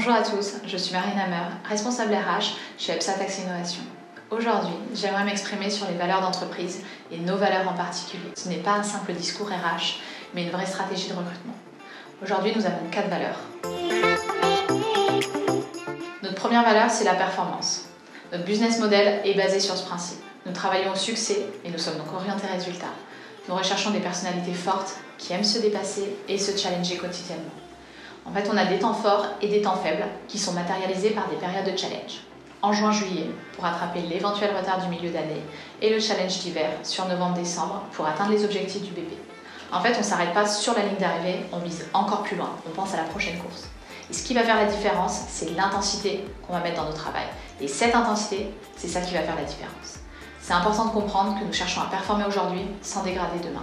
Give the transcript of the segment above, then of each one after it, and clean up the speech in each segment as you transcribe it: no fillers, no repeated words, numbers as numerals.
Bonjour à tous, je suis Marine Hammer, responsable RH chez EPSA Tax Innovation. Aujourd'hui, j'aimerais m'exprimer sur les valeurs d'entreprise et nos valeurs en particulier. Ce n'est pas un simple discours RH, mais une vraie stratégie de recrutement. Aujourd'hui, nous avons 4 valeurs. Notre première valeur, c'est la performance. Notre business model est basé sur ce principe. Nous travaillons au succès et nous sommes donc orientés résultats. Nous recherchons des personnalités fortes qui aiment se dépasser et se challenger quotidiennement. En fait, on a des temps forts et des temps faibles qui sont matérialisés par des périodes de challenge. En juin-juillet, pour rattraper l'éventuel retard du milieu d'année, et le challenge d'hiver sur novembre-décembre pour atteindre les objectifs du BP. En fait, on ne s'arrête pas sur la ligne d'arrivée, on vise encore plus loin, on pense à la prochaine course. Et ce qui va faire la différence, c'est l'intensité qu'on va mettre dans notre travail. Et cette intensité, c'est ça qui va faire la différence. C'est important de comprendre que nous cherchons à performer aujourd'hui sans dégrader demain.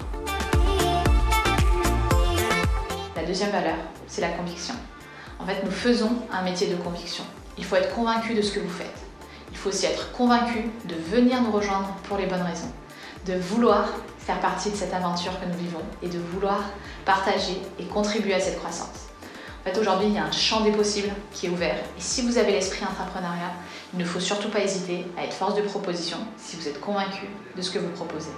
La deuxième valeur, c'est la conviction. En fait, nous faisons un métier de conviction. Il faut être convaincu de ce que vous faites. Il faut aussi être convaincu de venir nous rejoindre pour les bonnes raisons, de vouloir faire partie de cette aventure que nous vivons et de vouloir partager et contribuer à cette croissance. En fait, aujourd'hui, il y a un champ des possibles qui est ouvert et si vous avez l'esprit entrepreneurial, il ne faut surtout pas hésiter à être force de proposition si vous êtes convaincu de ce que vous proposez.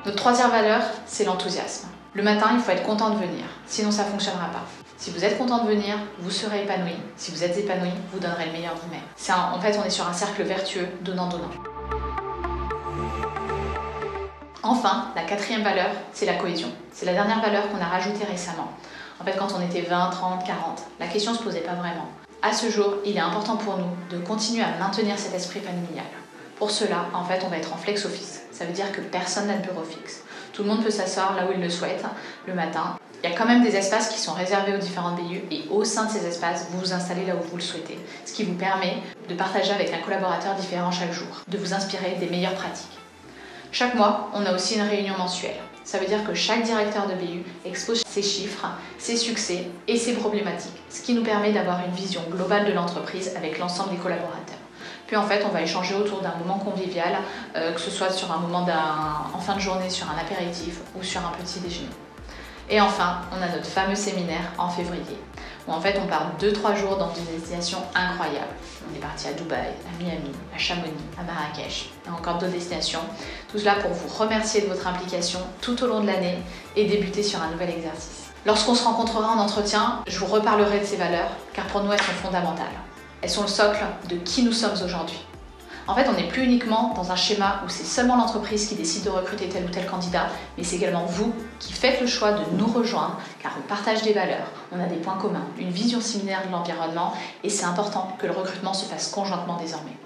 Notre troisième valeur, c'est l'enthousiasme. Le matin, il faut être content de venir, sinon ça ne fonctionnera pas. Si vous êtes content de venir, vous serez épanoui. Si vous êtes épanoui, vous donnerez le meilleur de vous-même. En fait, on est sur un cercle vertueux, donnant-donnant. Enfin, la quatrième valeur, c'est la cohésion. C'est la dernière valeur qu'on a rajoutée récemment. En fait, quand on était 20, 30, 40, la question ne se posait pas vraiment. À ce jour, il est important pour nous de continuer à maintenir cet esprit familial. Pour cela, en fait, on va être en flex office. Ça veut dire que personne n'a de bureau fixe. Tout le monde peut s'asseoir là où il le souhaite, le matin. Il y a quand même des espaces qui sont réservés aux différentes BU et au sein de ces espaces, vous vous installez là où vous le souhaitez. Ce qui vous permet de partager avec un collaborateur différent chaque jour, de vous inspirer des meilleures pratiques. Chaque mois, on a aussi une réunion mensuelle. Ça veut dire que chaque directeur de BU expose ses chiffres, ses succès et ses problématiques, ce qui nous permet d'avoir une vision globale de l'entreprise avec l'ensemble des collaborateurs. Puis en fait, on va échanger autour d'un moment convivial, que ce soit sur un moment en fin de journée, sur un apéritif ou sur un petit déjeuner. Et enfin, on a notre fameux séminaire en février, où en fait on part 2-3 jours dans une destination incroyable. On est parti à Dubaï, à Miami, à Chamonix, à Marrakech et encore d'autres destinations. Tout cela pour vous remercier de votre implication tout au long de l'année et débuter sur un nouvel exercice. Lorsqu'on se rencontrera en entretien, je vous reparlerai de ces valeurs, car pour nous elles sont fondamentales. Elles sont le socle de qui nous sommes aujourd'hui. En fait, on n'est plus uniquement dans un schéma où c'est seulement l'entreprise qui décide de recruter tel ou tel candidat, mais c'est également vous qui faites le choix de nous rejoindre, car on partage des valeurs, on a des points communs, une vision similaire de l'environnement, et c'est important que le recrutement se fasse conjointement désormais.